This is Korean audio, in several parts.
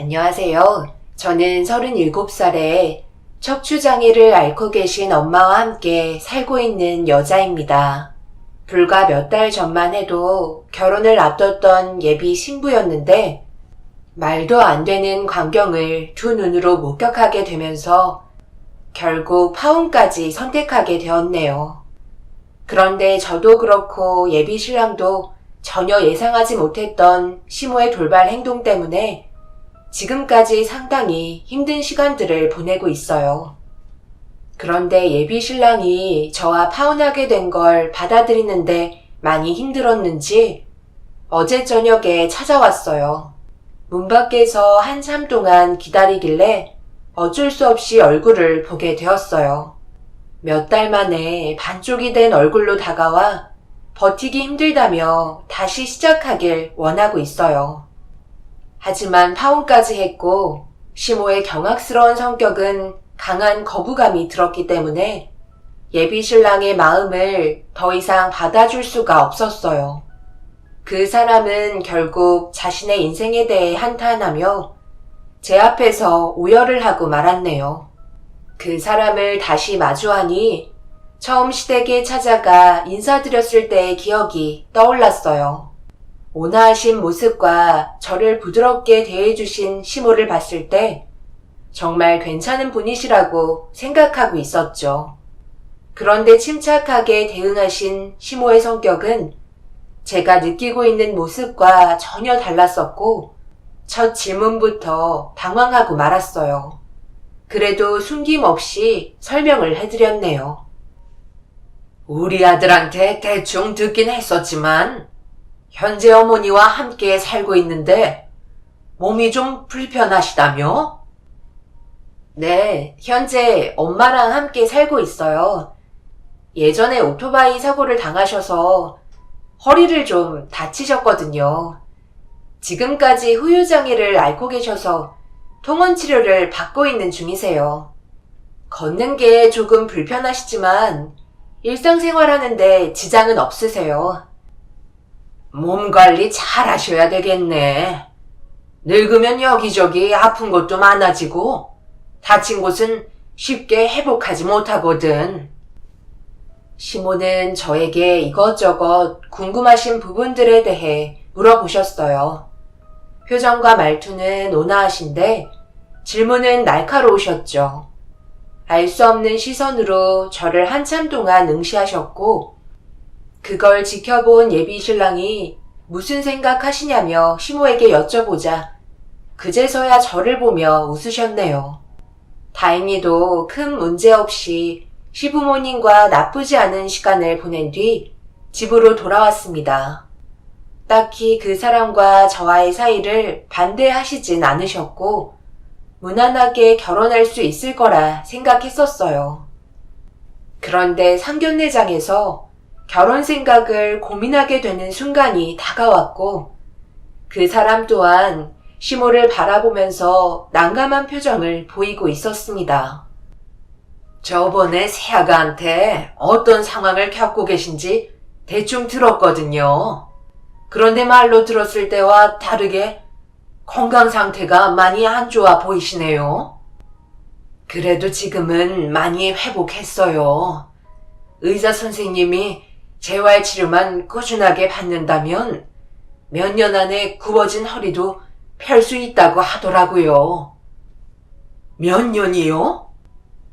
안녕하세요. 저는 37살에 척추장애를 앓고 계신 엄마와 함께 살고 있는 여자입니다. 불과 몇 달 전만 해도 결혼을 앞뒀던 예비 신부였는데 말도 안 되는 광경을 두 눈으로 목격하게 되면서 결국 파혼까지 선택하게 되었네요. 그런데 저도 그렇고 예비 신랑도 전혀 예상하지 못했던 시모의 돌발 행동 때문에 지금까지 상당히 힘든 시간들을 보내고 있어요. 그런데 예비 신랑이 저와 파혼하게 된 걸 받아들이는데 많이 힘들었는지 어제 저녁에 찾아왔어요. 문 밖에서 한참 동안 기다리길래 어쩔 수 없이 얼굴을 보게 되었어요. 몇 달 만에 반쪽이 된 얼굴로 다가와 버티기 힘들다며 다시 시작하길 원하고 있어요. 하지만 파혼까지 했고 시모의 경악스러운 성격은 강한 거부감이 들었기 때문에 예비 신랑의 마음을 더 이상 받아줄 수가 없었어요. 그 사람은 결국 자신의 인생에 대해 한탄하며 제 앞에서 오열을 하고 말았네요. 그 사람을 다시 마주하니 처음 시댁에 찾아가 인사드렸을 때의 기억이 떠올랐어요. 온화하신 모습과 저를 부드럽게 대해주신 시모를 봤을 때 정말 괜찮은 분이시라고 생각하고 있었죠. 그런데 침착하게 대응하신 시모의 성격은 제가 느끼고 있는 모습과 전혀 달랐었고 첫 질문부터 당황하고 말았어요. 그래도 숨김없이 설명을 해드렸네요. 우리 아들한테 대충 듣긴 했었지만 현재 어머니와 함께 살고 있는데 몸이 좀 불편하시다며? 네, 현재 엄마랑 함께 살고 있어요. 예전에 오토바이 사고를 당하셔서 허리를 좀 다치셨거든요. 지금까지 후유장애를 앓고 계셔서 통원 치료를 받고 있는 중이세요. 걷는 게 조금 불편하시지만 일상생활하는데 지장은 없으세요. 몸 관리 잘 하셔야 되겠네. 늙으면 여기저기 아픈 것도 많아지고 다친 곳은 쉽게 회복하지 못하거든. 시모는 저에게 이것저것 궁금하신 부분들에 대해 물어보셨어요. 표정과 말투는 온화하신데 질문은 날카로우셨죠. 알 수 없는 시선으로 저를 한참 동안 응시하셨고 그걸 지켜본 예비 신랑이 무슨 생각하시냐며 시모에게 여쭤보자 그제서야 저를 보며 웃으셨네요. 다행히도 큰 문제 없이 시부모님과 나쁘지 않은 시간을 보낸 뒤 집으로 돌아왔습니다. 딱히 그 사람과 저와의 사이를 반대하시진 않으셨고 무난하게 결혼할 수 있을 거라 생각했었어요. 그런데 상견례장에서 결혼 생각을 고민하게 되는 순간이 다가왔고 그 사람 또한 시모를 바라보면서 난감한 표정을 보이고 있었습니다. 저번에 새아가한테 어떤 상황을 겪고 계신지 대충 들었거든요. 그런데 말로 들었을 때와 다르게 건강 상태가 많이 안 좋아 보이시네요. 그래도 지금은 많이 회복했어요. 의사 선생님이 재활치료만 꾸준하게 받는다면 몇 년 안에 굽어진 허리도 펼 수 있다고 하더라고요. 몇 년이요?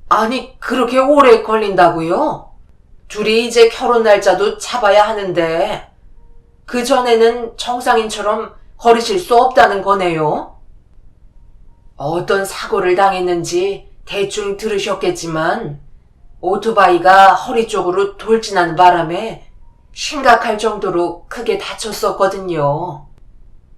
아니, 그렇게 오래 걸린다고요? 둘이 이제 결혼 날짜도 잡아야 하는데 그전에는 정상인처럼 걸으실 수 없다는 거네요? 어떤 사고를 당했는지 대충 들으셨겠지만 오토바이가 허리 쪽으로 돌진하는 바람에 심각할 정도로 크게 다쳤었거든요.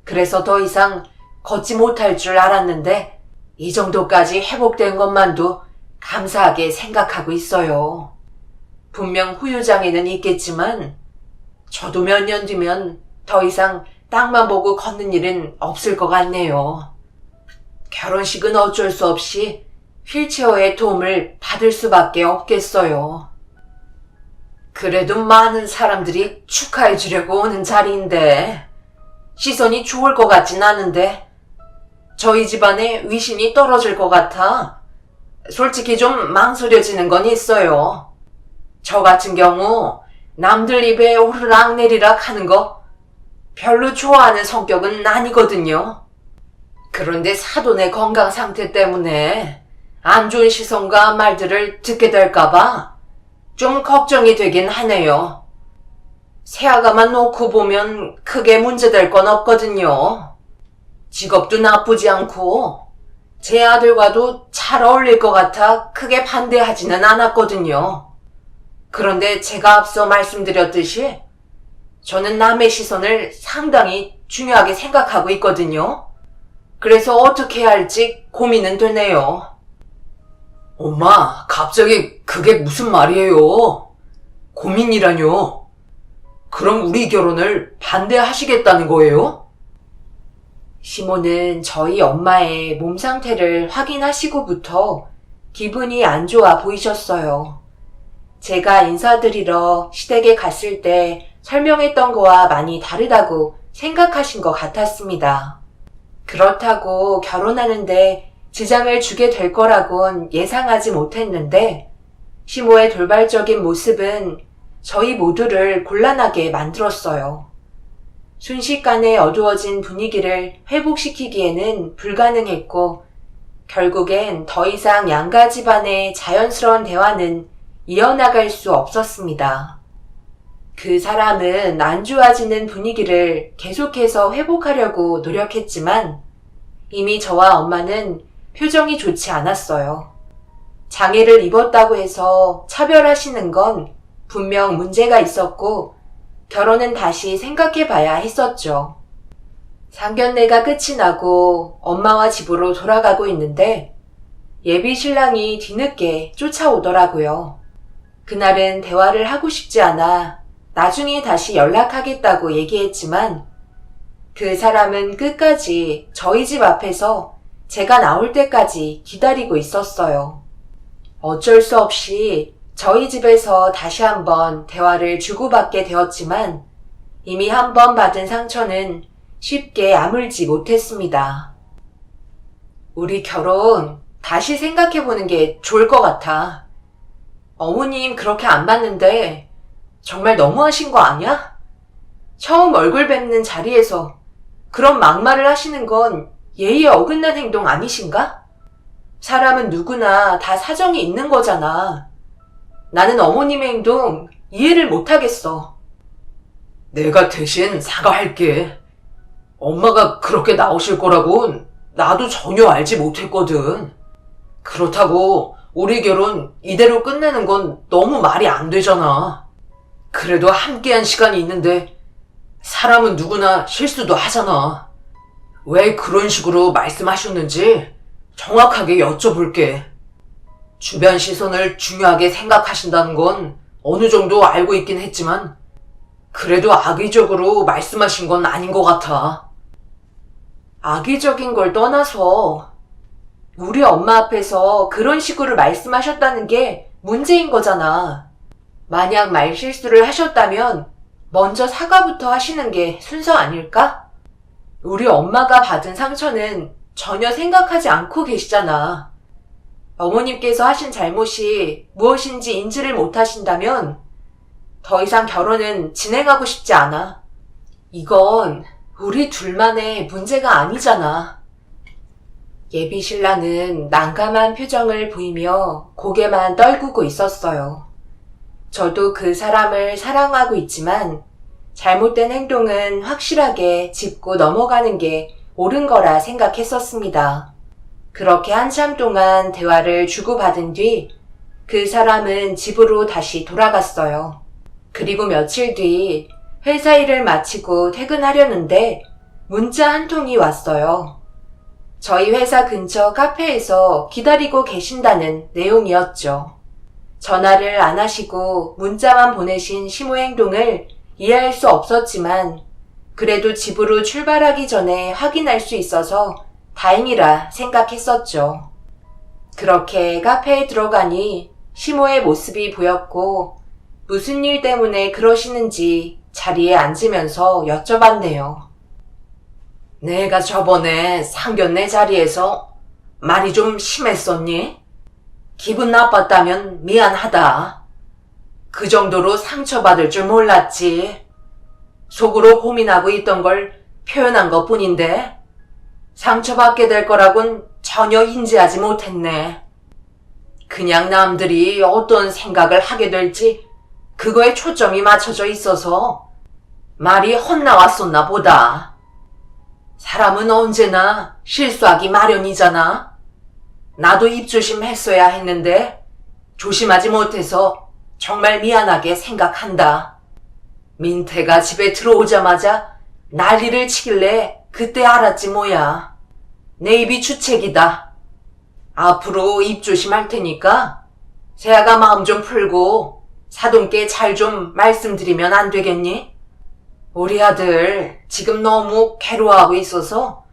그래서 더 이상 걷지 못할 줄 알았는데 이 정도까지 회복된 것만도 감사하게 생각하고 있어요. 분명 후유장애는 있겠지만 저도 몇 년 뒤면 더 이상 땅만 보고 걷는 일은 없을 것 같네요. 결혼식은 어쩔 수 없이 휠체어의 도움을 받을 수밖에 없겠어요. 그래도 많은 사람들이 축하해 주려고 오는 자리인데 시선이 좋을 것 같진 않은데 저희 집안에 위신이 떨어질 것 같아 솔직히 좀 망설여지는 건 있어요. 저 같은 경우 남들 입에 오르락 내리락 하는 거 별로 좋아하는 성격은 아니거든요. 그런데 사돈의 건강 상태 때문에 안 좋은 시선과 말들을 듣게 될까봐 좀 걱정이 되긴 하네요. 새아가만 놓고 보면 크게 문제될 건 없거든요. 직업도 나쁘지 않고 제 아들과도 잘 어울릴 것 같아 크게 반대하지는 않았거든요. 그런데 제가 앞서 말씀드렸듯이 저는 남의 시선을 상당히 중요하게 생각하고 있거든요. 그래서 어떻게 해야 할지 고민은 되네요. 엄마, 갑자기 그게 무슨 말이에요? 고민이라뇨? 그럼 우리 결혼을 반대하시겠다는 거예요? 시모는 저희 엄마의 몸 상태를 확인하시고부터 기분이 안 좋아 보이셨어요. 제가 인사드리러 시댁에 갔을 때 설명했던 거와 많이 다르다고 생각하신 것 같았습니다. 그렇다고 결혼하는데 지장을 주게 될 거라곤 예상하지 못했는데 시모의 돌발적인 모습은 저희 모두를 곤란하게 만들었어요. 순식간에 어두워진 분위기를 회복시키기에는 불가능했고 결국엔 더 이상 양가 집안의 자연스러운 대화는 이어나갈 수 없었습니다. 그 사람은 안 좋아지는 분위기를 계속해서 회복하려고 노력했지만 이미 저와 엄마는 표정이 좋지 않았어요. 장애를 입었다고 해서 차별하시는 건 분명 문제가 있었고 결혼은 다시 생각해봐야 했었죠. 상견례가 끝이 나고 엄마와 집으로 돌아가고 있는데 예비 신랑이 뒤늦게 쫓아오더라고요. 그날은 대화를 하고 싶지 않아 나중에 다시 연락하겠다고 얘기했지만 그 사람은 끝까지 저희 집 앞에서 제가 나올 때까지 기다리고 있었어요. 어쩔 수 없이 저희 집에서 다시 한번 대화를 주고받게 되었지만 이미 한 번 받은 상처는 쉽게 아물지 못했습니다. 우리 결혼 다시 생각해보는 게 좋을 것 같아. 어머님 그렇게 안 봤는데 정말 너무하신 거 아니야? 처음 얼굴 뵙는 자리에서 그런 막말을 하시는 건 예의에 어긋난 행동 아니신가? 사람은 누구나 다 사정이 있는 거잖아. 나는 어머님의 행동 이해를 못하겠어. 내가 대신 사과할게. 엄마가 그렇게 나오실 거라곤 나도 전혀 알지 못했거든. 그렇다고 우리 결혼 이대로 끝내는 건 너무 말이 안 되잖아. 그래도 함께한 시간이 있는데 사람은 누구나 실수도 하잖아. 왜 그런 식으로 말씀하셨는지 정확하게 여쭤볼게. 주변 시선을 중요하게 생각하신다는 건 어느 정도 알고 있긴 했지만 그래도 악의적으로 말씀하신 건 아닌 것 같아. 악의적인 걸 떠나서 우리 엄마 앞에서 그런 식으로 말씀하셨다는 게 문제인 거잖아. 만약 말실수를 하셨다면 먼저 사과부터 하시는 게 순서 아닐까? 우리 엄마가 받은 상처는 전혀 생각하지 않고 계시잖아. 어머님께서 하신 잘못이 무엇인지 인지를 못하신다면 더 이상 결혼은 진행하고 싶지 않아. 이건 우리 둘만의 문제가 아니잖아. 예비 신랑은 난감한 표정을 보이며 고개만 떨구고 있었어요. 저도 그 사람을 사랑하고 있지만 잘못된 행동은 확실하게 짚고 넘어가는 게 옳은 거라 생각했었습니다. 그렇게 한참 동안 대화를 주고받은 뒤 그 사람은 집으로 다시 돌아갔어요. 그리고 며칠 뒤 회사 일을 마치고 퇴근하려는데 문자 한 통이 왔어요. 저희 회사 근처 카페에서 기다리고 계신다는 내용이었죠. 전화를 안 하시고 문자만 보내신 시모 행동을 이해할 수 없었지만 그래도 집으로 출발하기 전에 확인할 수 있어서 다행이라 생각했었죠. 그렇게 카페에 들어가니 시모의 모습이 보였고 무슨 일 때문에 그러시는지 자리에 앉으면서 여쭤봤네요. 내가 저번에 상견례 자리에서 말이 좀 심했었니? 기분 나빴다면 미안하다. 그 정도로 상처받을 줄 몰랐지. 속으로 고민하고 있던 걸 표현한 것 뿐인데 상처받게 될 거라곤 전혀 인지하지 못했네. 그냥 남들이 어떤 생각을 하게 될지 그거에 초점이 맞춰져 있어서 말이 헛나왔었나 보다. 사람은 언제나 실수하기 마련이잖아. 나도 입조심했어야 했는데 조심하지 못해서 정말 미안하게 생각한다. 민태가 집에 들어오자마자 난리를 치길래 그때 알았지 뭐야. 내 입이 주책이다. 앞으로 입 조심할 테니까 세아가 마음 좀 풀고 사돈께 잘 좀 말씀드리면 안 되겠니? 우리 아들 지금 너무 괴로워하고 있어서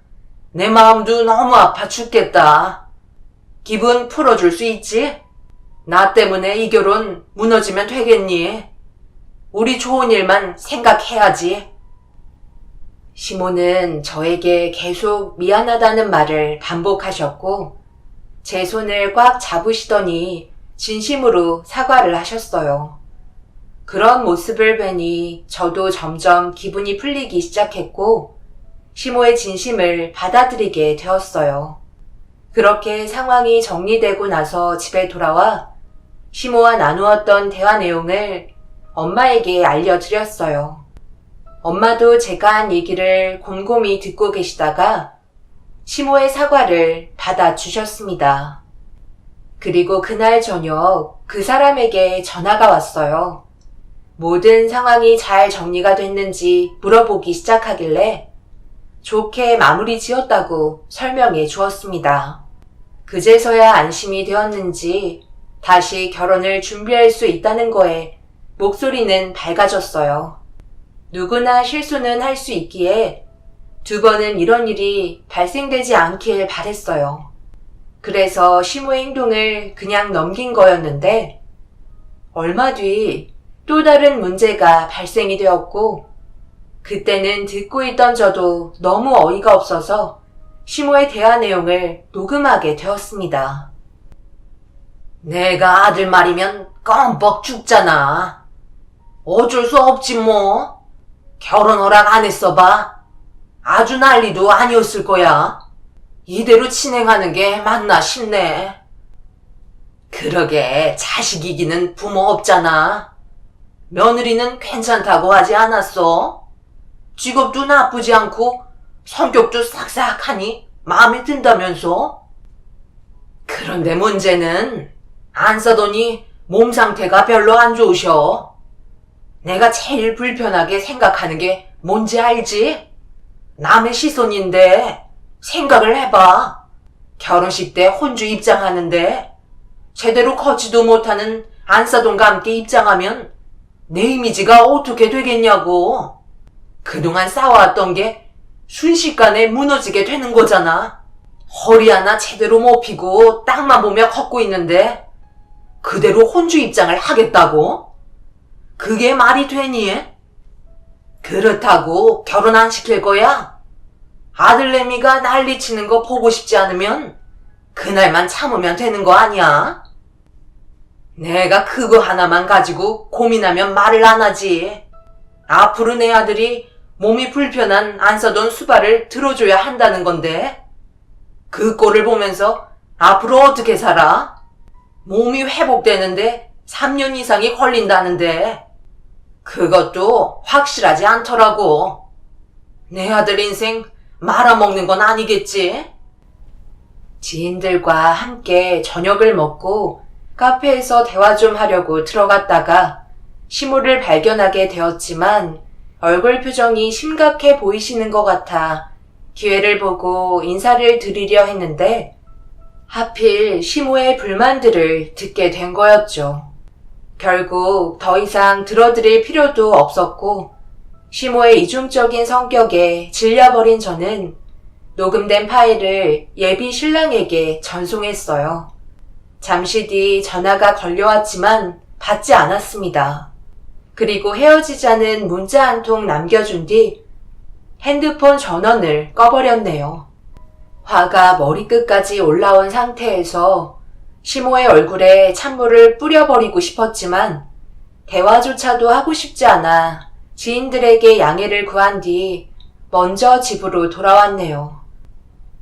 내 마음도 너무 아파 죽겠다. 기분 풀어줄 수 있지? 나 때문에 이 결혼 무너지면 되겠니? 우리 좋은 일만 생각해야지. 시모는 저에게 계속 미안하다는 말을 반복하셨고 제 손을 꽉 잡으시더니 진심으로 사과를 하셨어요. 그런 모습을 뵈니 저도 점점 기분이 풀리기 시작했고 시모의 진심을 받아들이게 되었어요. 그렇게 상황이 정리되고 나서 집에 돌아와 시모와 나누었던 대화 내용을 엄마에게 알려드렸어요. 엄마도 제가 한 얘기를 곰곰이 듣고 계시다가 시모의 사과를 받아주셨습니다. 그리고 그날 저녁 그 사람에게 전화가 왔어요. 모든 상황이 잘 정리가 됐는지 물어보기 시작하길래 좋게 마무리 지었다고 설명해 주었습니다. 그제서야 안심이 되었는지 다시 결혼을 준비할 수 있다는 거에 목소리는 밝아졌어요. 누구나 실수는 할 수 있기에 두 번은 이런 일이 발생되지 않길 바랬어요. 그래서 시모의 행동을 그냥 넘긴 거였는데 얼마 뒤 또 다른 문제가 발생이 되었고 그때는 듣고 있던 저도 너무 어이가 없어서 시모의 대화 내용을 녹음하게 되었습니다. 내가 아들 말이면 껌뻑 죽잖아. 어쩔 수 없지 뭐. 결혼 허락 안 했어 봐. 아주 난리도 아니었을 거야. 이대로 진행하는 게 맞나 싶네. 그러게 자식이기는 부모 없잖아. 며느리는 괜찮다고 하지 않았어? 직업도 나쁘지 않고 성격도 싹싹하니 마음에 든다면서? 그런데 문제는 안사돈이 몸 상태가 별로 안 좋으셔. 내가 제일 불편하게 생각하는 게 뭔지 알지? 남의 시선인데 생각을 해봐. 결혼식 때 혼주 입장하는데 제대로 걷지도 못하는 안사돈과 함께 입장하면 내 이미지가 어떻게 되겠냐고. 그동안 쌓아왔던 게 순식간에 무너지게 되는 거잖아. 허리 하나 제대로 못 펴고 땅만 보며 걷고 있는데 그대로 혼주 입장을 하겠다고? 그게 말이 되니? 그렇다고 결혼 안 시킬 거야? 아들내미가 난리치는 거 보고 싶지 않으면 그날만 참으면 되는 거 아니야? 내가 그거 하나만 가지고 고민하면 말을 안 하지. 앞으로 내 아들이 몸이 불편한 안사돈 수발을 들어줘야 한다는 건데 그 꼴을 보면서 앞으로 어떻게 살아? 몸이 회복되는데 3년 이상이 걸린다는데 그것도 확실하지 않더라고. 내 아들 인생 말아먹는 건 아니겠지? 지인들과 함께 저녁을 먹고 카페에서 대화 좀 하려고 들어갔다가 시모를 발견하게 되었지만 얼굴 표정이 심각해 보이시는 것 같아 기회를 보고 인사를 드리려 했는데 하필 시모의 불만들을 듣게 된 거였죠. 결국 더 이상 들어드릴 필요도 없었고 시모의 이중적인 성격에 질려버린 저는 녹음된 파일을 예비 신랑에게 전송했어요. 잠시 뒤 전화가 걸려왔지만 받지 않았습니다. 그리고 헤어지자는 문자 한 통 남겨준 뒤 핸드폰 전원을 꺼버렸네요. 화가 머리끝까지 올라온 상태에서 시모의 얼굴에 찬물을 뿌려버리고 싶었지만 대화조차도 하고 싶지 않아 지인들에게 양해를 구한 뒤 먼저 집으로 돌아왔네요.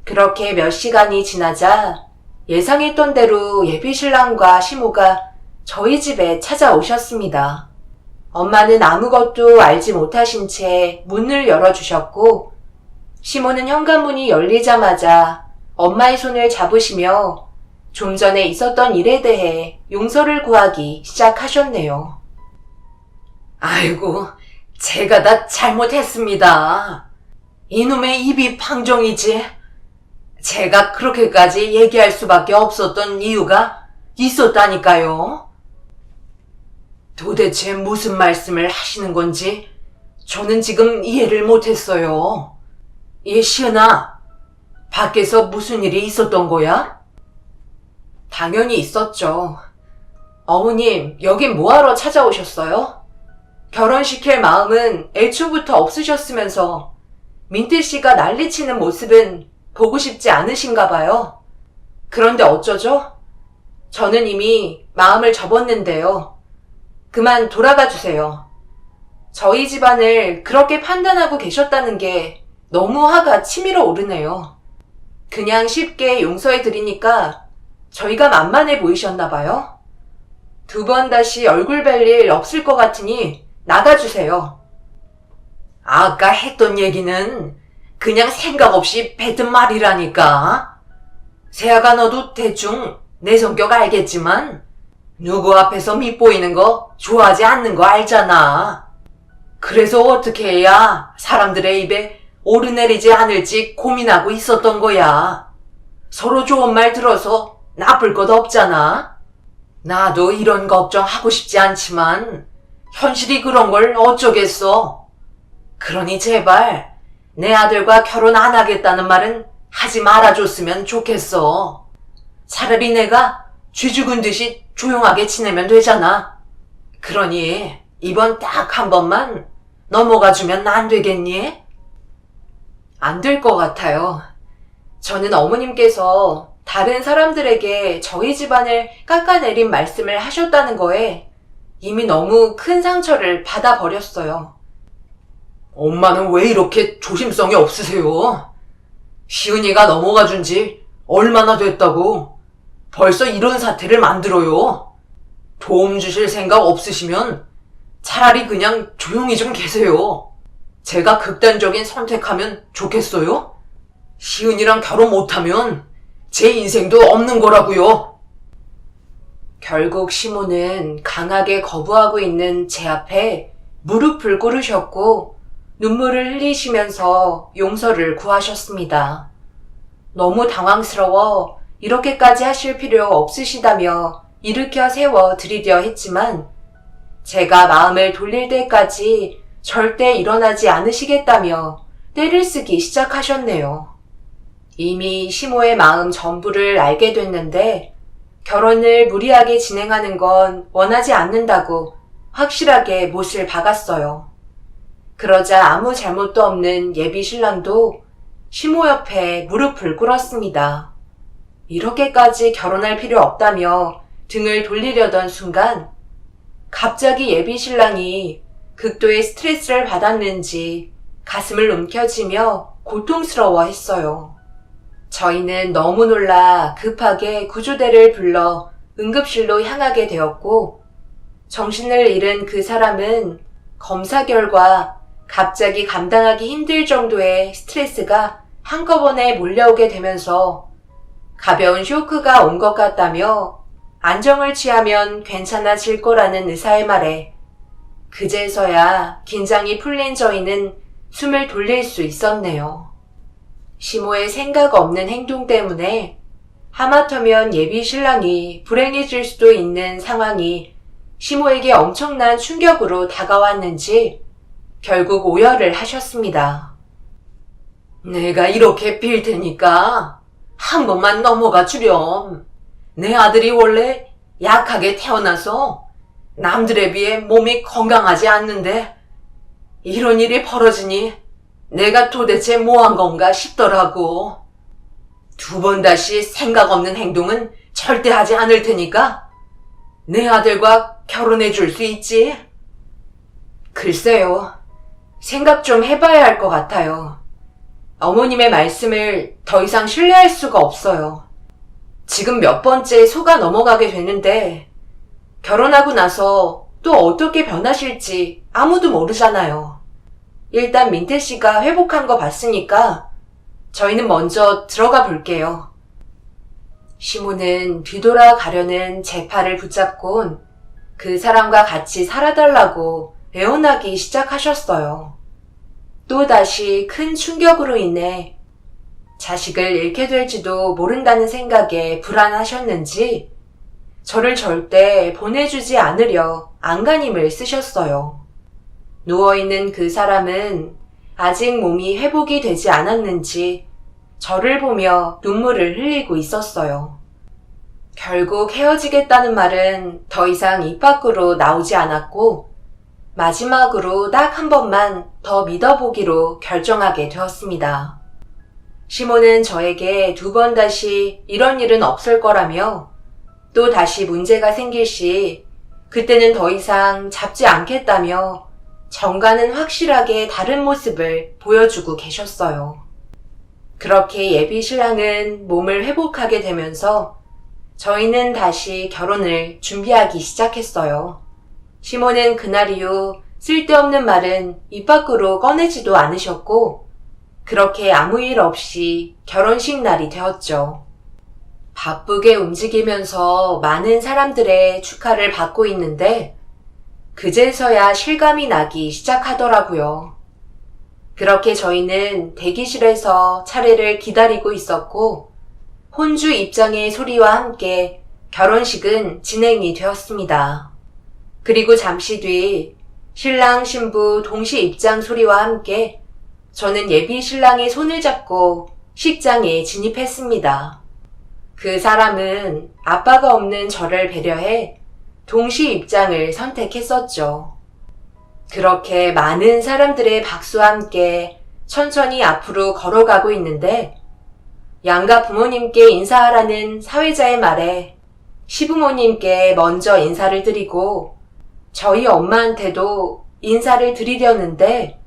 그렇게 몇 시간이 지나자 예상했던 대로 예비신랑과 시모가 저희 집에 찾아오셨습니다. 엄마는 아무것도 알지 못하신 채 문을 열어주셨고 시모는 현관문이 열리자마자 엄마의 손을 잡으시며 좀 전에 있었던 일에 대해 용서를 구하기 시작하셨네요. 아이고, 제가 다 잘못했습니다. 이놈의 입이 방정이지. 제가 그렇게까지 얘기할 수밖에 없었던 이유가 있었다니까요. 도대체 무슨 말씀을 하시는 건지 저는 지금 이해를 못했어요. 시은아, 밖에서 무슨 일이 있었던 거야? 당연히 있었죠. 어머님, 여긴 뭐하러 찾아오셨어요? 결혼시킬 마음은 애초부터 없으셨으면서 민트씨가 난리치는 모습은 보고 싶지 않으신가 봐요. 그런데 어쩌죠? 저는 이미 마음을 접었는데요. 그만 돌아가 주세요. 저희 집안을 그렇게 판단하고 계셨다는 게 너무 화가 치밀어 오르네요. 그냥 쉽게 용서해 드리니까 저희가 만만해 보이셨나 봐요. 2번 다시 얼굴 뵐 일 없을 것 같으니 나가주세요. 아까 했던 얘기는 그냥 생각 없이 뱉은 말이라니까. 세아가 너도 대충 내 성격 알겠지만 누구 앞에서 밉보이는 거 좋아하지 않는 거 알잖아. 그래서 어떻게 해야 사람들의 입에 오르내리지 않을지 고민하고 있었던 거야. 서로 좋은 말 들어서 나쁠 것 없잖아. 나도 이런 걱정하고 싶지 않지만 현실이 그런 걸 어쩌겠어. 그러니 제발 내 아들과 결혼 안 하겠다는 말은 하지 말아줬으면 좋겠어. 차라리 내가 쥐 죽은 듯이 조용하게 지내면 되잖아. 그러니 이번 딱 한 번만 넘어가주면 안 되겠니? 안 될 것 같아요. 저는 어머님께서 다른 사람들에게 저희 집안을 깎아내린 말씀을 하셨다는 거에 이미 너무 큰 상처를 받아버렸어요. 엄마는 왜 이렇게 조심성이 없으세요? 시은이가 넘어가 준 지 얼마나 됐다고 벌써 이런 사태를 만들어요. 도움 주실 생각 없으시면 차라리 그냥 조용히 좀 계세요. 제가 극단적인 선택하면 좋겠어요? 시은이랑 결혼 못하면 제 인생도 없는 거라고요. 결국 시모는 강하게 거부하고 있는 제 앞에 무릎을 꿇으셨고 눈물을 흘리시면서 용서를 구하셨습니다. 너무 당황스러워 이렇게까지 하실 필요 없으시다며 일으켜 세워 드리려 했지만 제가 마음을 돌릴 때까지 절대 일어나지 않으시겠다며 떼를 쓰기 시작하셨네요. 이미 시모의 마음 전부를 알게 됐는데 결혼을 무리하게 진행하는 건 원하지 않는다고 확실하게 못을 박았어요. 그러자 아무 잘못도 없는 예비 신랑도 시모 옆에 무릎을 꿇었습니다. 이렇게까지 결혼할 필요 없다며 등을 돌리려던 순간 갑자기 예비 신랑이 극도의 스트레스를 받았는지 가슴을 움켜쥐며 고통스러워했어요. 저희는 너무 놀라 급하게 구조대를 불러 응급실로 향하게 되었고 정신을 잃은 그 사람은 검사 결과 갑자기 감당하기 힘들 정도의 스트레스가 한꺼번에 몰려오게 되면서 가벼운 쇼크가 온 것 같다며 안정을 취하면 괜찮아질 거라는 의사의 말에 그제서야 긴장이 풀린 저희는 숨을 돌릴 수 있었네요. 시모의 생각 없는 행동 때문에 하마터면 예비 신랑이 불행해질 수도 있는 상황이 시모에게 엄청난 충격으로 다가왔는지 결국 오열을 하셨습니다. 내가 이렇게 빌 테니까 한 번만 넘어가 주렴. 내 아들이 원래 약하게 태어나서 남들에 비해 몸이 건강하지 않는데 이런 일이 벌어지니 내가 도대체 뭐 한 건가 싶더라고. 두 번 다시 생각 없는 행동은 절대 하지 않을 테니까 내 아들과 결혼해 줄 수 있지? 글쎄요. 생각 좀 해봐야 할 것 같아요. 어머님의 말씀을 더 이상 신뢰할 수가 없어요. 지금 몇 번째 속아 넘어가게 되는데 결혼하고 나서 또 어떻게 변하실지 아무도 모르잖아요. 일단 민태 씨가 회복한 거 봤으니까 저희는 먼저 들어가 볼게요. 시모는 뒤돌아가려는 제 팔을 붙잡곤 그 사람과 같이 살아달라고 애원하기 시작하셨어요. 또다시 큰 충격으로 인해 자식을 잃게 될지도 모른다는 생각에 불안하셨는지 저를 절대 보내주지 않으려 안간힘을 쓰셨어요. 누워있는 그 사람은 아직 몸이 회복이 되지 않았는지 저를 보며 눈물을 흘리고 있었어요. 결국 헤어지겠다는 말은 더 이상 입 밖으로 나오지 않았고 마지막으로 딱 한 번만 더 믿어보기로 결정하게 되었습니다. 시모는 저에게 두 번 다시 이런 일은 없을 거라며 또 다시 문제가 생길 시 그때는 더 이상 잡지 않겠다며 정과는 확실하게 다른 모습을 보여주고 계셨어요. 그렇게 예비 신랑은 몸을 회복하게 되면서 저희는 다시 결혼을 준비하기 시작했어요. 시모는 그날 이후 쓸데없는 말은 입 밖으로 꺼내지도 않으셨고 그렇게 아무 일 없이 결혼식 날이 되었죠. 바쁘게 움직이면서 많은 사람들의 축하를 받고 있는데 그제서야 실감이 나기 시작하더라고요. 그렇게 저희는 대기실에서 차례를 기다리고 있었고 혼주 입장의 소리와 함께 결혼식은 진행이 되었습니다. 그리고 잠시 뒤 신랑 신부 동시 입장 소리와 함께 저는 예비 신랑의 손을 잡고 식장에 진입했습니다. 그 사람은 아빠가 없는 저를 배려해 동시 입장을 선택했었죠. 그렇게 많은 사람들의 박수와 함께 천천히 앞으로 걸어가고 있는데 양가 부모님께 인사하라는 사회자의 말에 시부모님께 먼저 인사를 드리고 저희 엄마한테도 인사를 드리려는데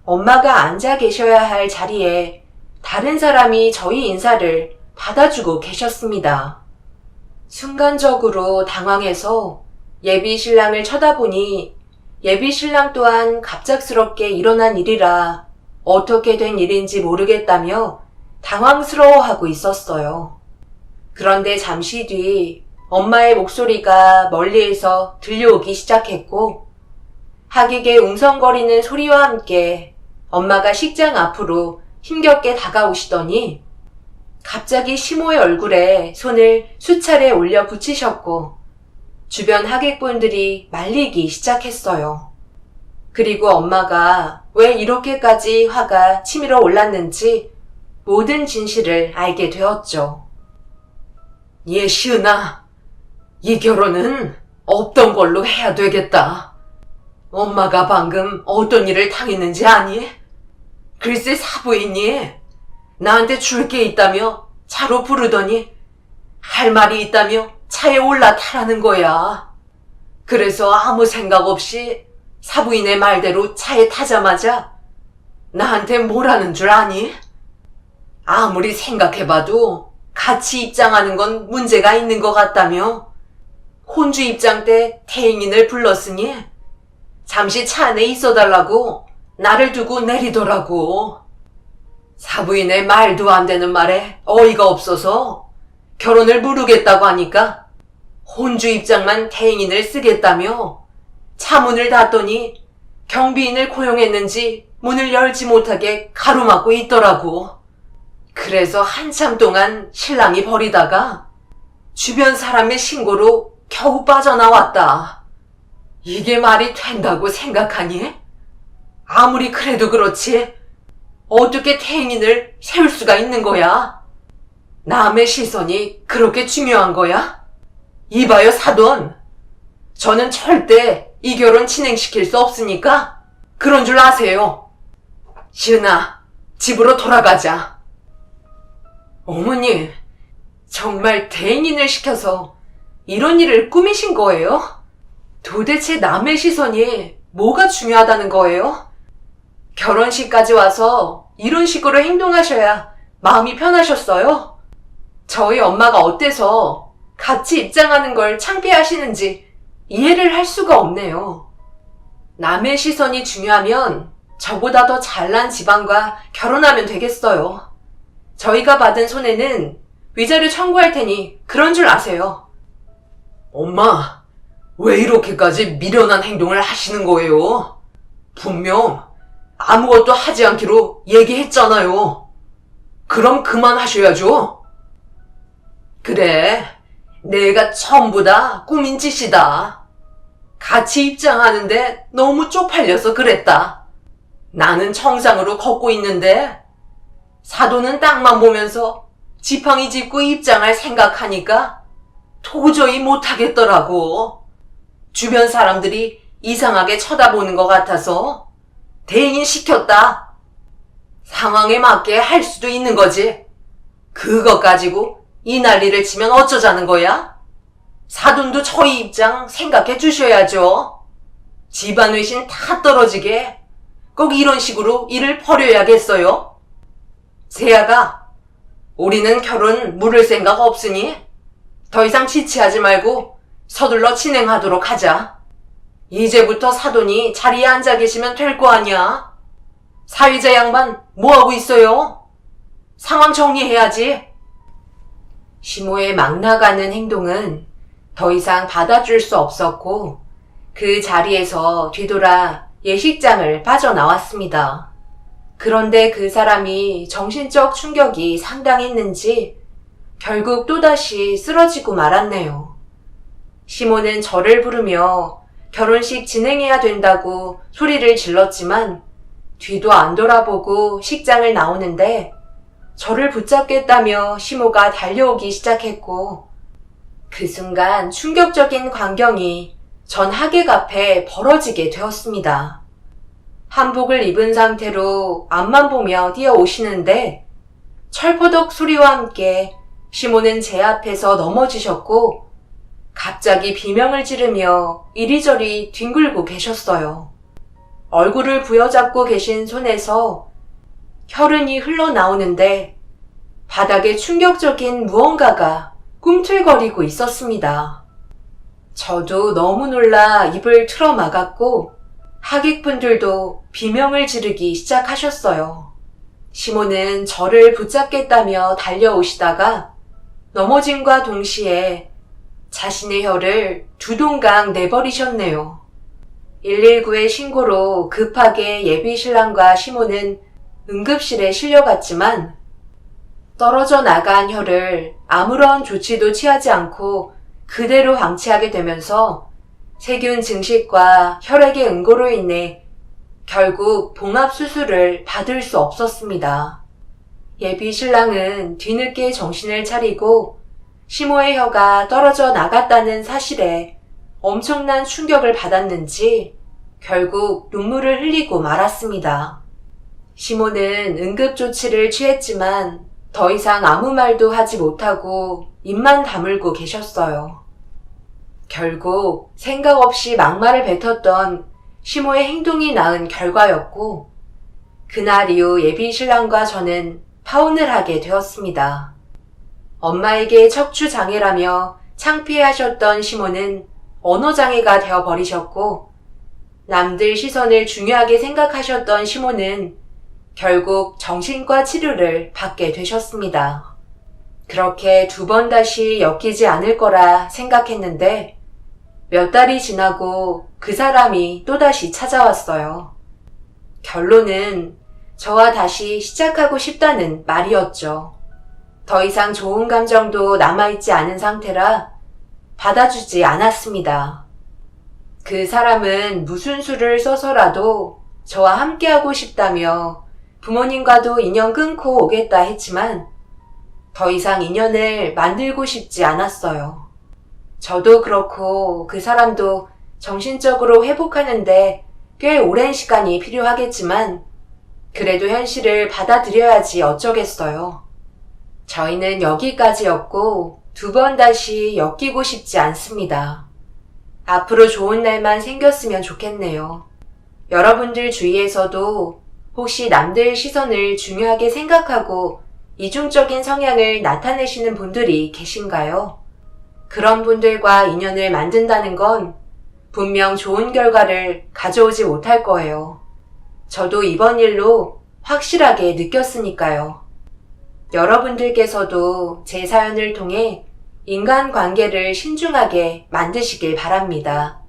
엄마가 앉아 계셔야 할 자리에 다른 사람이 저희 인사를 받아주고 계셨습니다. 순간적으로 당황해서 예비 신랑을 쳐다보니 예비 신랑 또한 갑작스럽게 일어난 일이라 어떻게 된 일인지 모르겠다며 당황스러워하고 있었어요. 그런데 잠시 뒤 엄마의 목소리가 멀리에서 들려오기 시작했고 하객의 웅성거리는 소리와 함께 엄마가 식장 앞으로 힘겹게 다가오시더니 갑자기 시모의 얼굴에 손을 수차례 올려 붙이셨고 주변 하객분들이 말리기 시작했어요. 그리고 엄마가 왜 이렇게까지 화가 치밀어 올랐는지 모든 진실을 알게 되었죠. 시은아, 이 결혼은 없던 걸로 해야 되겠다. 엄마가 방금 어떤 일을 당했는지 아니? 글쎄 사부인이 나한테 줄 게 있다며 차로 부르더니 할 말이 있다며 차에 올라타라는 거야. 그래서 아무 생각 없이 사부인의 말대로 차에 타자마자 나한테 뭐라는 줄 아니? 아무리 생각해봐도 같이 입장하는 건 문제가 있는 것 같다며 혼주 입장 때 태행인을 불렀으니 잠시 차 안에 있어달라고 나를 두고 내리더라고. 사부인의 말도 안 되는 말에 어이가 없어서 결혼을 미루겠다고 하니까 혼주 입장만 태행인을 쓰겠다며 차 문을 닫더니 경비인을 고용했는지 문을 열지 못하게 가로막고 있더라고. 그래서 한참 동안 신랑이 버리다가 주변 사람의 신고로 겨우 빠져나왔다. 이게 말이 된다고 생각하니? 아무리 그래도 그렇지 어떻게 태행인을 세울 수가 있는 거야? 남의 시선이 그렇게 중요한 거야? 이봐요 사돈, 저는 절대 이 결혼 진행시킬 수 없으니까 그런 줄 아세요. 시은아, 집으로 돌아가자. 어머님, 정말 대행인을 시켜서 이런 일을 꾸미신 거예요? 도대체 남의 시선이 뭐가 중요하다는 거예요? 결혼식까지 와서 이런 식으로 행동하셔야 마음이 편하셨어요? 저희 엄마가 어때서 같이 입장하는 걸 창피하시는지 이해를 할 수가 없네요. 남의 시선이 중요하면 저보다 더 잘난 집안과 결혼하면 되겠어요. 저희가 받은 손해는 위자료 청구할 테니 그런 줄 아세요. 엄마, 왜 이렇게까지 미련한 행동을 하시는 거예요? 분명 아무것도 하지 않기로 얘기했잖아요. 그럼 그만하셔야죠. 그래, 내가 전부 다 꾸민 짓이다. 같이 입장하는데 너무 쪽팔려서 그랬다. 나는 청상으로 걷고 있는데 사돈은 땅만 보면서 지팡이 짚고 입장할 생각하니까 도저히 못하겠더라고. 주변 사람들이 이상하게 쳐다보는 것 같아서 대행인 시켰다. 상황에 맞게 할 수도 있는 거지. 그것 가지고 이 난리를 치면 어쩌자는 거야? 사돈도 저희 입장 생각해 주셔야죠. 집안 외신 다 떨어지게 꼭 이런 식으로 일을 벌여야겠어요? 세아가, 우리는 결혼 물을 생각 없으니 더 이상 지체하지 말고 서둘러 진행하도록 하자. 이제부터 사돈이 자리에 앉아 계시면 될 거 아니야. 사위자 양반 뭐하고 있어요? 상황 정리해야지. 시모의 막 나가는 행동은 더 이상 받아줄 수 없었고 그 자리에서 뒤돌아 예식장을 빠져나왔습니다. 그런데 그 사람이 정신적 충격이 상당했는지 결국 또다시 쓰러지고 말았네요. 시모는 저를 부르며 결혼식 진행해야 된다고 소리를 질렀지만 뒤도 안 돌아보고 식장을 나오는데 저를 붙잡겠다며 시모가 달려오기 시작했고 그 순간 충격적인 광경이 전 하객 앞에 벌어지게 되었습니다. 한복을 입은 상태로 앞만 보며 뛰어오시는데 철퍼덕 소리와 함께 시모는 제 앞에서 넘어지셨고 갑자기 비명을 지르며 이리저리 뒹굴고 계셨어요. 얼굴을 부여잡고 계신 손에서 혈흔이 흘러나오는데 바닥에 충격적인 무언가가 꿈틀거리고 있었습니다. 저도 너무 놀라 입을 틀어 막았고 하객분들도 비명을 지르기 시작하셨어요. 시모는 저를 붙잡겠다며 달려오시다가 넘어짐과 동시에 자신의 혀를 두 동강 내버리셨네요. 119의 신고로 급하게 예비 신랑과 시모는 응급실에 실려갔지만 떨어져 나간 혀를 아무런 조치도 취하지 않고 그대로 방치하게 되면서 세균 증식과 혈액의 응고로 인해 결국 봉합 수술을 받을 수 없었습니다. 예비 신랑은 뒤늦게 정신을 차리고 시모의 혀가 떨어져 나갔다는 사실에 엄청난 충격을 받았는지 결국 눈물을 흘리고 말았습니다. 시모는 응급조치를 취했지만 더 이상 아무 말도 하지 못하고 입만 다물고 계셨어요. 결국 생각 없이 막말을 뱉었던 시모의 행동이 낳은 결과였고 그날 이후 예비 신랑과 저는 파혼을 하게 되었습니다. 엄마에게 척추장애라며 창피해하셨던 시모는 언어장애가 되어버리셨고 남들 시선을 중요하게 생각하셨던 시모는 결국 정신과 치료를 받게 되셨습니다. 그렇게 두 번 다시 엮이지 않을 거라 생각했는데 몇 달이 지나고 그 사람이 또다시 찾아왔어요. 결론은 저와 다시 시작하고 싶다는 말이었죠. 더 이상 좋은 감정도 남아있지 않은 상태라 받아주지 않았습니다. 그 사람은 무슨 수를 써서라도 저와 함께하고 싶다며 부모님과도 인연 끊고 오겠다 했지만 더 이상 인연을 만들고 싶지 않았어요. 저도 그렇고 그 사람도 정신적으로 회복하는데 꽤 오랜 시간이 필요하겠지만 그래도 현실을 받아들여야지 어쩌겠어요. 저희는 여기까지였고 2번 다시 엮이고 싶지 않습니다. 앞으로 좋은 날만 생겼으면 좋겠네요. 여러분들 주위에서도 혹시 남들 시선을 중요하게 생각하고 이중적인 성향을 나타내시는 분들이 계신가요? 그런 분들과 인연을 만든다는 건 분명 좋은 결과를 가져오지 못할 거예요. 저도 이번 일로 확실하게 느꼈으니까요. 여러분들께서도 제 사연을 통해 인간관계를 신중하게 만드시길 바랍니다.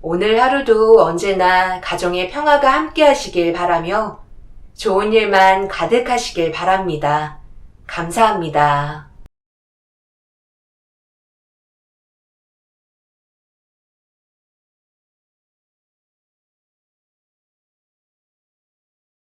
오늘 하루도 언제나 가정의 평화가 함께 하시길 바라며 좋은 일만 가득하시길 바랍니다. 감사합니다.